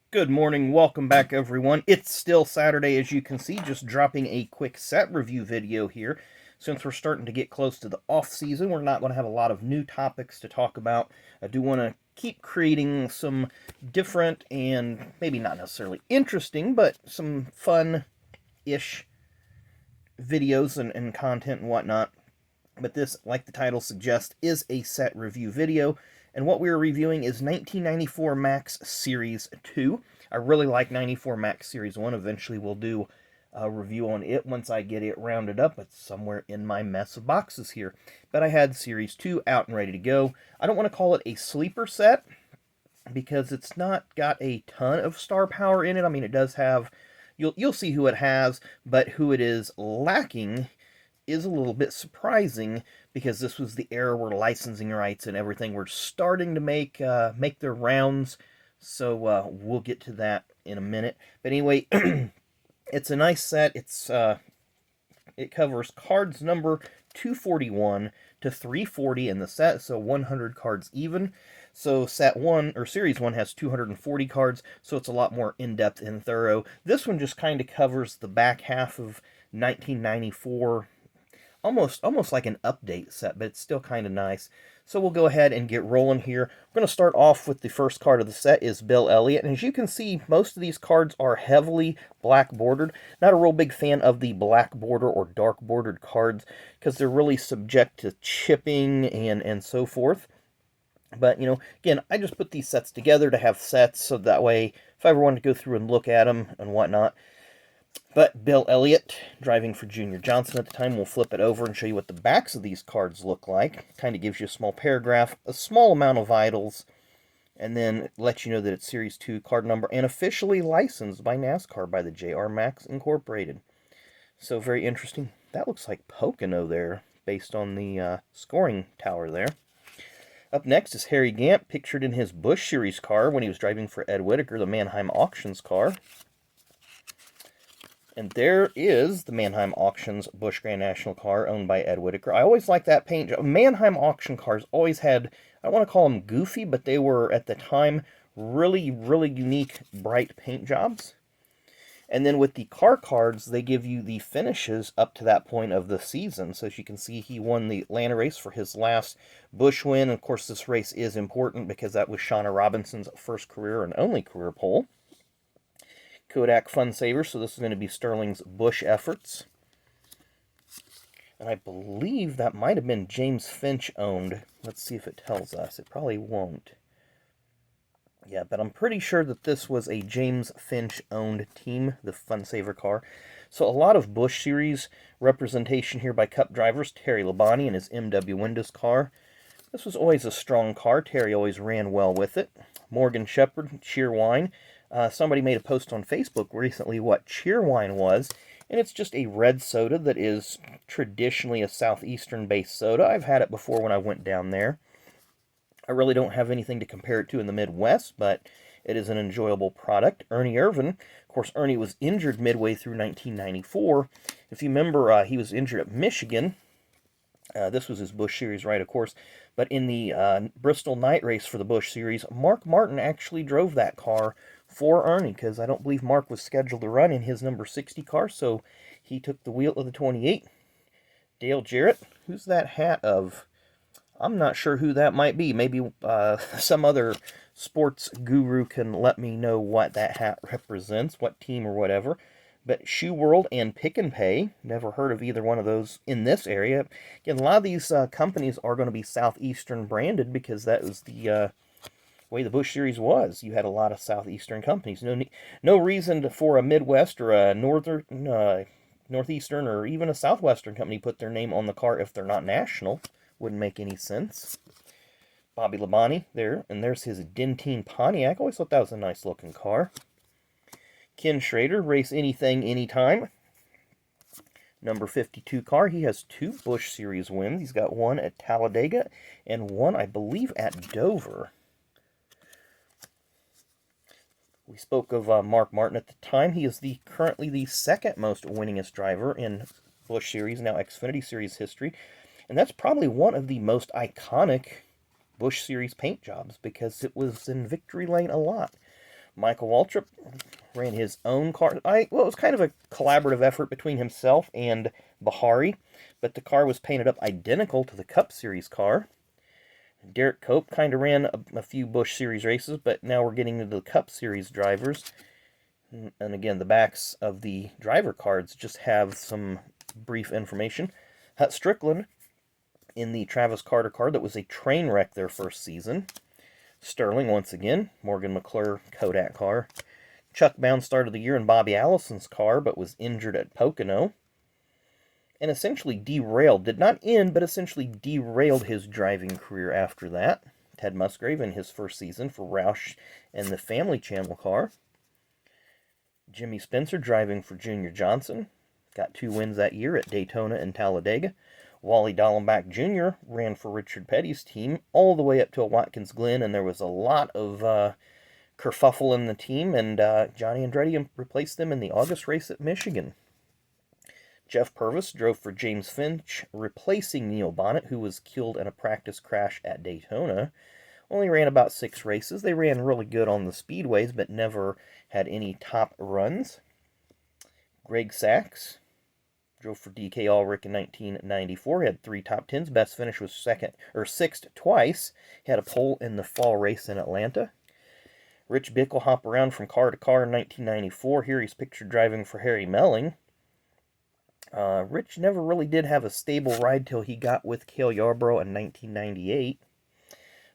Good morning, welcome back everyone. It's still Saturday as you can see, just dropping a quick set review video here. Since we're starting to get close to the off season, we're not going to have a lot of new topics to talk about. I do want to keep creating some different and maybe not necessarily interesting, but some fun-ish videos and content and whatnot. But this, like the title suggests, is a set review video. And what we are reviewing is 1994 Maxx Series 2. I really like 94 Maxx Series 1. Eventually we'll do a review on it once I get it rounded up. It's somewhere in my mess of boxes here. But I had Series 2 out and ready to go. I don't want to call it a sleeper set because it's not got a ton of star power in it. I mean, it does have... You'll see who it has, but who it is lacking is a little bit surprising because this was the era where licensing rights and everything were starting to make their rounds. So we'll get to that in a minute. But anyway, it's a nice set. It covers cards number 241 to 340 in the set, so 100 cards even. So set 1 or series 1 has 240 cards, so it's a lot more in-depth and thorough. This one just kind of covers the back half of 1994, almost like an update set, but it's still kind of nice. So we'll go ahead and get rolling here. We're going to start off with the first card of the set is Bill Elliott. And as you can see, most of these cards are heavily black bordered. Not a real big fan of the black border or dark bordered cards because they're really subject to chipping and so forth. But, again, I just put these sets together to have sets so that way if I ever wanted to go through and look at them and whatnot. But Bill Elliott, driving for Junior Johnson at the time, we'll flip it over and show you what the backs of these cards look like. Kind of gives you a small paragraph, a small amount of vitals, and then lets you know that it's Series 2 card number and officially licensed by NASCAR by the J.R. Maxx Incorporated. So very interesting. That looks like Pocono there, based on the scoring tower there. Up next is Harry Gant, pictured in his Busch Series car when he was driving for Ed Whitaker, the Mannheim Auctions car. And there is the Mannheim Auctions Busch Grand National car owned by Ed Whitaker. I always like that paint job. Mannheim Auction cars always had, I don't want to call them goofy, but they were, at the time, really, really unique, bright paint jobs. And then with the car cards, they give you the finishes up to that point of the season. So as you can see, he won the Atlanta race for his last Busch win. Of course, this race is important because that was Shauna Robinson's first career and only career pole. Kodak Fun Saver, so this is going to be Sterling's Busch efforts. And I believe that might have been James Finch owned. Let's see if it tells us. It probably won't. Yeah, but I'm pretty sure that this was a James Finch owned team, the Fun Saver car. So a lot of Busch Series representation here by Cup drivers. Terry Labonte in his MW Windows car. This was always a strong car. Terry always ran well with it. Morgan Shepherd, Cheerwine. Somebody made a post on Facebook recently what Cheerwine was, and it's just a red soda that is traditionally a southeastern-based soda. I've had it before when I went down there. I really don't have anything to compare it to in the Midwest, but it is an enjoyable product. Ernie Irvan, of course, Ernie was injured midway through 1994. If you remember, he was injured at Michigan. This was his Busch Series, right, of course. But in the Bristol night race for the Busch Series, Mark Martin actually drove that car for Ernie, because I don't believe Mark was scheduled to run in his number 60 car, so he took the wheel of the 28. Dale Jarrett, who's that hat of? I'm not sure who that might be. Maybe some other sports guru can let me know what that hat represents, what team or whatever. But Shoe World and Pick and Pay, never heard of either one of those in this area. Again, a lot of these companies are going to be Southeastern branded because that was the way the Busch Series was. You had a lot of Southeastern companies. No reason for a Midwest or a Northeastern or even a Southwestern company put their name on the car if they're not national. Wouldn't make any sense. Bobby Labonte there, and there's his Dentine Pontiac. Always thought that was a nice looking car. Ken Schrader, Race Anything, Anytime. Number 52 car. He has 2 Busch Series wins. He's got one at Talladega and one, I believe, at Dover. We spoke of Mark Martin at the time. He is currently the second most winningest driver in Busch Series, now Xfinity Series history. And that's probably one of the most iconic Busch Series paint jobs because it was in victory lane a lot. Michael Waltrip ran his own car. Well, it was kind of a collaborative effort between himself and Bahari, but the car was painted up identical to the Cup Series car. Derek Cope kind of ran a few Busch Series races, but now we're getting into the Cup Series drivers. And again, the backs of the driver cards just have some brief information. Hut Strickland in the Travis Carter car that was a train wreck their first season. Sterling, once again, Morgan McClure Kodak car. Chuck Bound started the year in Bobby Allison's car, but was injured at Pocono. And essentially derailed, did not end, but essentially derailed his driving career after that. Ted Musgrave in his first season for Roush and the Family Channel car. Jimmy Spencer driving for Junior Johnson. Got 2 wins that year at Daytona and Talladega. Wally Dallenbach Jr. ran for Richard Petty's team all the way up to Watkins Glen, and there was a lot of kerfuffle in the team, and Johnny Andretti replaced them in the August race at Michigan. Jeff Purvis drove for James Finch, replacing Neil Bonnet, who was killed in a practice crash at Daytona. Only ran about 6 races. They ran really good on the speedways, but never had any top runs. Greg Sachs drove for DK Ulrich in 1994. He had 3 top 10s. Best finish was 6th twice. He had a pole in the fall race in Atlanta. Rich Bickle hopped around from car to car in 1994. Here he's pictured driving for Harry Melling. Rich never really did have a stable ride till he got with Cale Yarborough in 1998.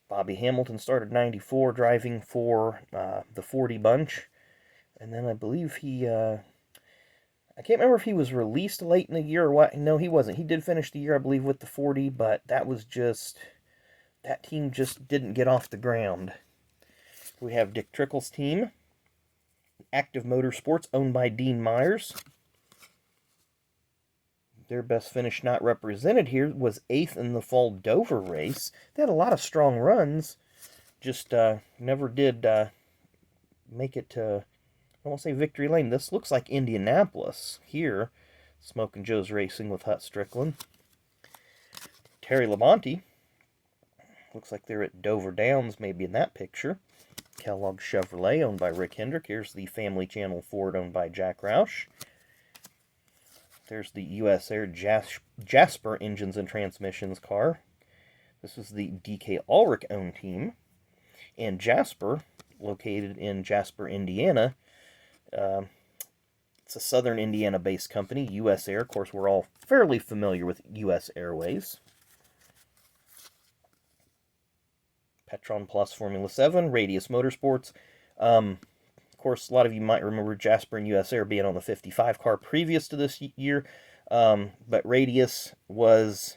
Bobby Hamilton started 94 driving for the 40 bunch. And then I believe he, I can't remember if he was released late in the year or what. No, he wasn't. He did finish the year, I believe, with the 40, but that team just didn't get off the ground. We have Dick Trickle's team, Active Motorsports, owned by Dean Myers. Their best finish not represented here was 8th in the fall Dover race. They had a lot of strong runs, just never did make it to, I won't say victory lane. This looks like Indianapolis here. Smokin' Joe's racing with Hut Strickland. Terry Labonte. Looks like they're at Dover Downs, maybe in that picture. Kellogg Chevrolet, owned by Rick Hendrick. Here's the Family Channel Ford, owned by Jack Roush. There's the US Air Jasper Engines and Transmissions car. This is the DK Ulrich owned team. And Jasper, located in Jasper, Indiana. It's a southern Indiana-based company, US Air. Of course, we're all fairly familiar with US Airways. Petron Plus Formula 7, Radius Motorsports. Of course, a lot of you might remember Jasper and US Air being on the 55 car previous to this year, but Radius was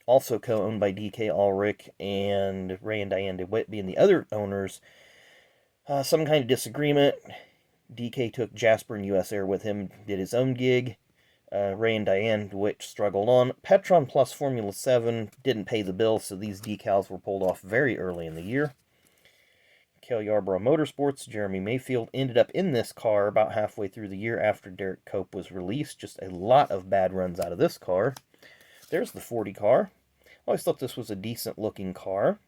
also co-owned by DK Ulrich and Ray and Diane DeWitt being the other owners. Some kind of disagreement. DK took Jasper and US Air with him, did his own gig. Ray and Diane DeWitt struggled on. Petron Plus Formula 7 didn't pay the bill, so these decals were pulled off very early in the year. Cale Yarborough Motorsports, Jeremy Mayfield ended up in this car about halfway through the year after Derek Cope was released. Just a lot of bad runs out of this car. There's the 40 car. I always thought this was a decent looking car.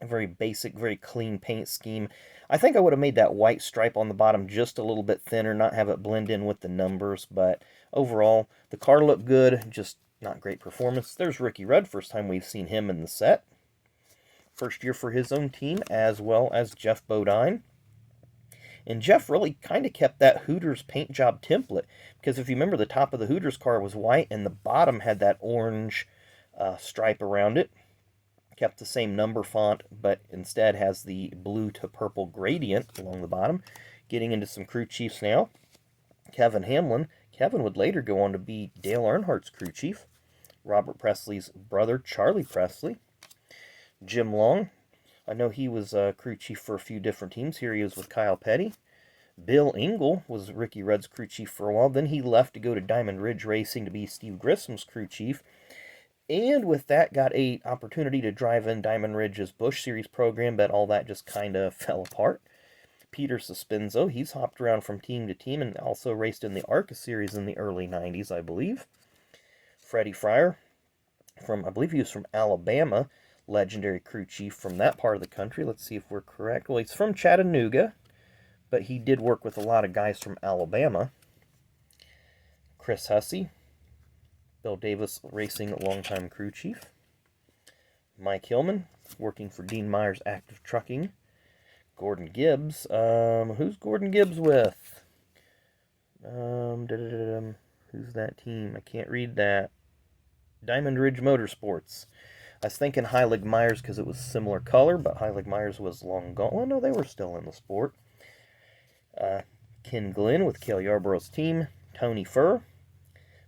A very basic, very clean paint scheme. I think I would have made that white stripe on the bottom just a little bit thinner, not have it blend in with the numbers, but overall, the car looked good, just not great performance. There's Ricky Rudd, first time we've seen him in the set. First year for his own team, as well as Jeff Bodine. And Jeff really kind of kept that Hooters paint job template, because if you remember, the top of the Hooters car was white, and the bottom had that orange stripe around it. Kept the same number font, but instead has the blue to purple gradient along the bottom. Getting into some crew chiefs now. Kevin Hamlin. Kevin would later go on to be Dale Earnhardt's crew chief. Robert Presley's brother, Charlie Presley. Jim Long. I know he was crew chief for a few different teams. Here he is with Kyle Petty. Bill Engel was Ricky Rudd's crew chief for a while. Then he left to go to Diamond Ridge Racing to be Steve Grissom's crew chief. And with that, got an opportunity to drive in Diamond Ridge's Busch Series program, but all that just kind of fell apart. Peter Suspenzo, he's hopped around from team to team and also raced in the ARCA Series in the early 90s, I believe. Freddie Fryer, I believe he was from Alabama, legendary crew chief from that part of the country. Let's see if we're correct. Well, he's from Chattanooga, but he did work with a lot of guys from Alabama. Chris Hussey, Bill Davis Racing longtime crew chief. Mike Hillman, working for Dean Myers Active Trucking. Gordon Gibbs. Who's Gordon Gibbs with? Who's that team? I can't read that. Diamond Ridge Motorsports. I was thinking Heilig Myers because it was similar color, but Heilig Myers was long gone. Well, no, they were still in the sport. Ken Glenn with Cale Yarborough's team. Tony Furr. I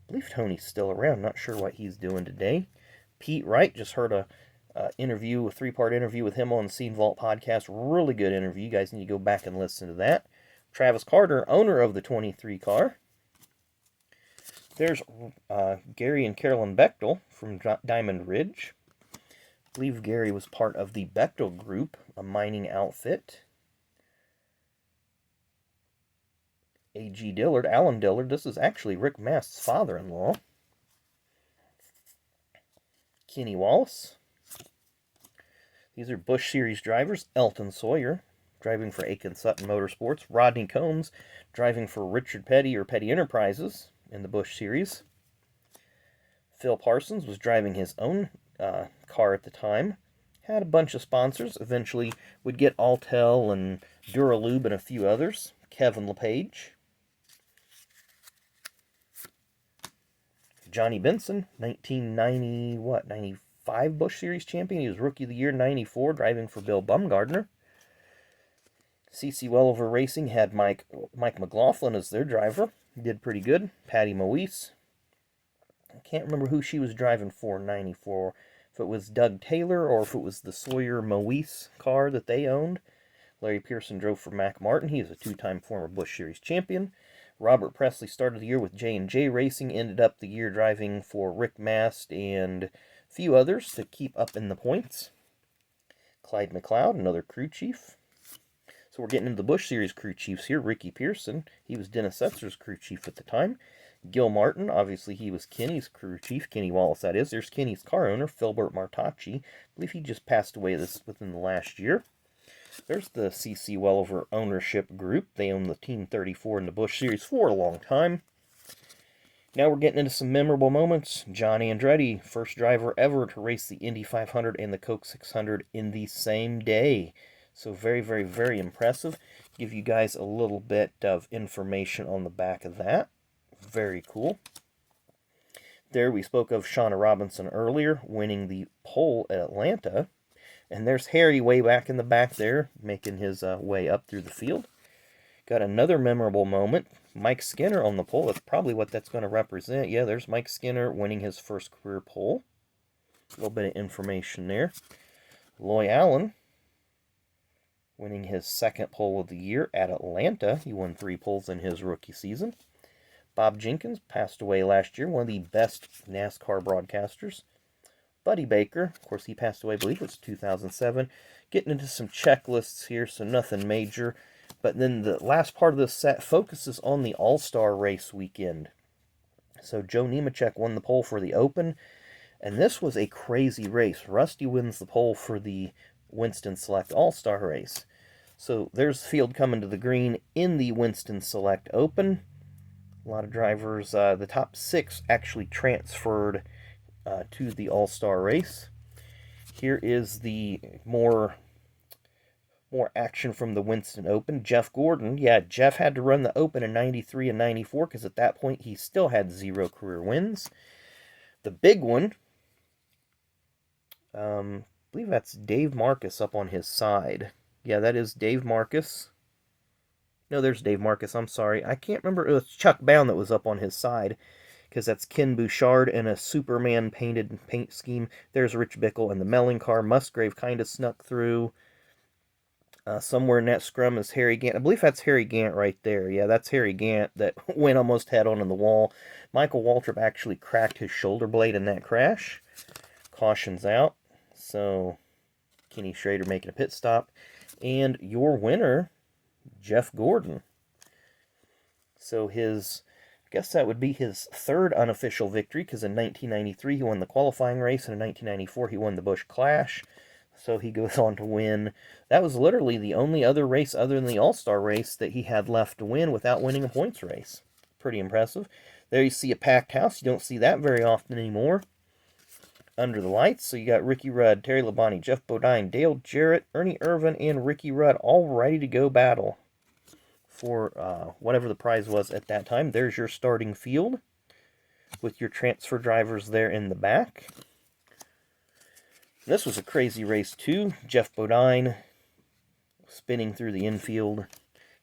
believe Tony's still around. Not sure what he's doing today. Pete Wright. Just heard a three-part interview with him on the Scene Vault podcast. Really good interview. You guys need to go back and listen to that. Travis Carter, owner of the 23 car. There's Gary and Carolyn Bechtel from Diamond Ridge. I believe Gary was part of the Bechtel Group, a mining outfit. A.G. Dillard, Alan Dillard. This is actually Rick Mast's father-in-law. Kenny Wallace. These are Busch Series drivers. Elton Sawyer, driving for Aiken Sutton Motorsports. Rodney Combs, driving for Richard Petty or Petty Enterprises in the Busch Series. Phil Parsons was driving his own car at the time. Had a bunch of sponsors. Eventually would get Altel and Duralube and a few others. Kevin LePage. Johnny Benson, 95 Busch Series champion. He was Rookie of the Year 94, driving for Bill Bumgardner. CC Welliver Racing had Mike McLaughlin as their driver. He did pretty good. Patty Moise. I can't remember who she was driving for in 94. If it was Doug Taylor or if it was the Sawyer Moise car that they owned. Larry Pearson drove for Mac Martin. He is a two-time former Busch Series champion. Robert Presley started the year with J&J Racing, ended up the year driving for Rick Mast and a few others to keep up in the points. Clyde McLeod, another crew chief. So we're getting into the Busch Series crew chiefs here. Ricky Pearson, he was Dennis Setzer's crew chief at the time. Gil Martin, obviously he was Kenny's crew chief. Kenny Wallace, that is. There's Kenny's car owner, Philbert Martacci. I believe he just passed away within the last year. There's the C.C. Welliver ownership group. They own the Team 34 in the Busch Series for a long time. Now we're getting into some memorable moments. Johnny Andretti, first driver ever to race the Indy 500 and the Coke 600 in the same day. So very, very, very impressive. Give you guys a little bit of information on the back of that. Very cool. There we spoke of Shauna Robinson earlier, winning the pole at Atlanta. And there's Harry way back in the back there, making his way up through the field. Got another memorable moment. Mike Skinner on the pole. That's probably what that's going to represent. Yeah, there's Mike Skinner winning his first career pole. A little bit of information there. Loy Allen winning his second pole of the year at Atlanta. He won 3 poles in his rookie season. Bob Jenkins passed away last year, one of the best NASCAR broadcasters. Buddy Baker, of course, he passed away, I believe it was 2007. Getting into some checklists here, so nothing major. But then the last part of this set focuses on the All-Star race weekend. So Joe Nemechek won the pole for the Open, and this was a crazy race. Rusty wins the pole for the Winston Select All-Star race. So there's the field coming to the green in the Winston Select Open. A lot of drivers, the top 6 actually transferred to the All-Star race. Here is the more action from the Winston Open. Jeff Gordon, yeah, Jeff had to run the Open in 93 and 94 because at that point he still had 0 career wins. The big one, I believe that's Dave Marcus up on his side. Yeah, that is Dave Marcus. No, there's Dave Marcus, I'm sorry. I can't remember, it was Chuck Bound that was up on his side, because that's Ken Bouchard in a Superman paint scheme. There's Rich Bickle and the Melling car. Musgrave kind of snuck through. Somewhere in that scrum is Harry Gant. I believe that's Harry Gant right there. Yeah, that's Harry Gant that went almost head-on in the wall. Michael Waltrip actually cracked his shoulder blade in that crash. Caution's out. So, Kenny Schrader making a pit stop. And your winner, Jeff Gordon. So I guess that would be his 3rd unofficial victory, because in 1993 he won the qualifying race, and in 1994 he won the Busch Clash. So he goes on to win. That was literally the only other race other than the All-Star race that he had left to win without winning a points race. Pretty impressive. There you see a packed house. You don't see that very often anymore. Under the lights, so you got Ricky Rudd, Terry Labonte, Jeff Bodine, Dale Jarrett, Ernie Irvan, and Ricky Rudd all ready to go battle for whatever the prize was at that time. There's your starting field with your transfer drivers there in the back. This was a crazy race too. Jeff Bodine spinning through the infield.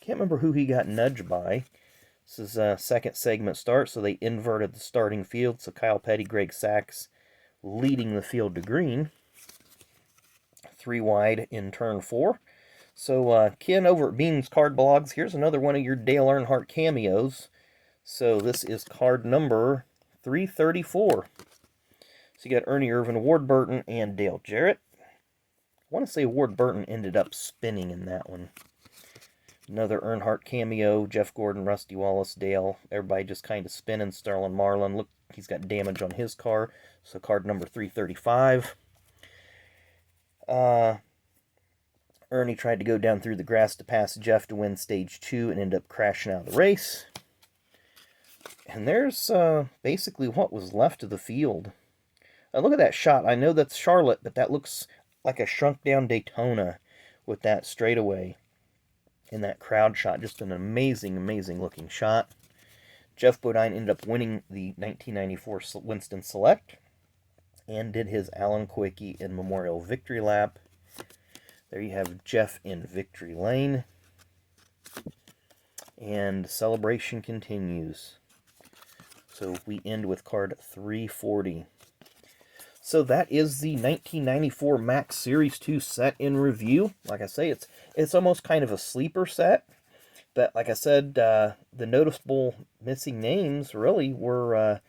Can't remember who he got nudged by. This is a second segment start, so they inverted the starting field. So Kyle Petty, Greg Sachs leading the field to green. 3 wide in turn 4. So Ken over at Beans Card Blogs, here's another one of your Dale Earnhardt cameos. So this is card number 334. So you got Ernie Irvan, Ward Burton, and Dale Jarrett. I want to say Ward Burton ended up spinning in that one. Another Earnhardt cameo, Jeff Gordon, Rusty Wallace, Dale. Everybody just kind of spinning. Sterling Marlin, look, he's got damage on his car. So card number 335. Ernie tried to go down through the grass to pass Jeff to win stage 2 and end up crashing out of the race. And there's basically what was left of the field. Look at that shot. I know that's Charlotte, but that looks like a shrunk down Daytona with that straightaway in that crowd shot. Just an amazing, amazing looking shot. Jeff Bodine ended up winning the 1994 Winston Select and did his Alan Quickie in Memorial Victory Lap. There you have Jeff in Victory Lane. And celebration continues. So we end with card 340. So that is the 1994 Maxx Series 2 set in review. Like I say, it's almost kind of a sleeper set. But like I said, the noticeable missing names really were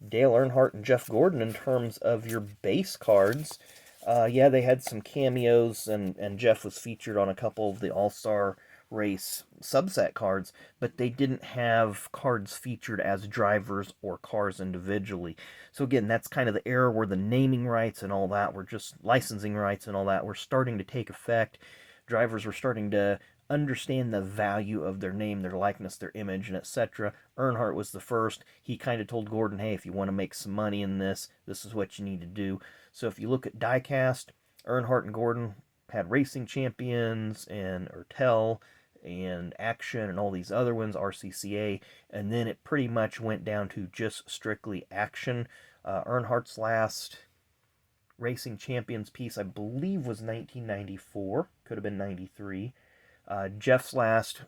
Dale Earnhardt and Jeff Gordon in terms of your base cards. Yeah, they had some cameos, and Jeff was featured on a couple of the All-Star race subset cards, but they didn't have cards featured as drivers or cars individually. So again, that's kind of the era where the naming rights and all that were just licensing rights and all that were starting to take effect. Drivers were starting to understand the value of their name, their likeness, their image, and etc. Earnhardt was the first. He kind of told Gordon, hey, if you want to make some money in this, this is what you need to do. So if you look at diecast, Earnhardt and Gordon had Racing Champions and Ertel and Action and all these other ones, RCCA, and then it pretty much went down to just strictly Action. Earnhardt's last Racing Champions piece, I believe, was 1994. Could have been 93. Jeff's last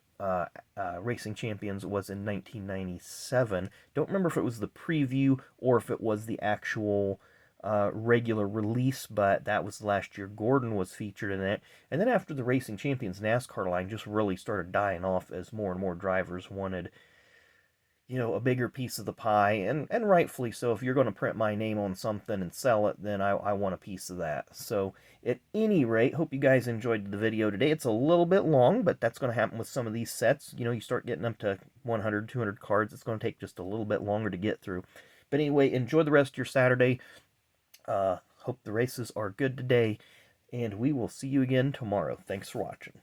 Racing Champions was in 1997. Don't remember if it was the preview or if it was the actual regular release, but that was last year. Gordon was featured in it. And then after the Racing Champions NASCAR line just really started dying off as more and more drivers wanted, you know, a bigger piece of the pie, and rightfully so. If you're going to print my name on something and sell it, then I want a piece of that. So at any rate, hope you guys enjoyed the video today. It's a little bit long, but that's going to happen with some of these sets. You know, you start getting up to 100, 200 cards, it's going to take just a little bit longer to get through. But anyway, enjoy the rest of your Saturday. Hope the races are good today, and we will see you again tomorrow. Thanks for watching.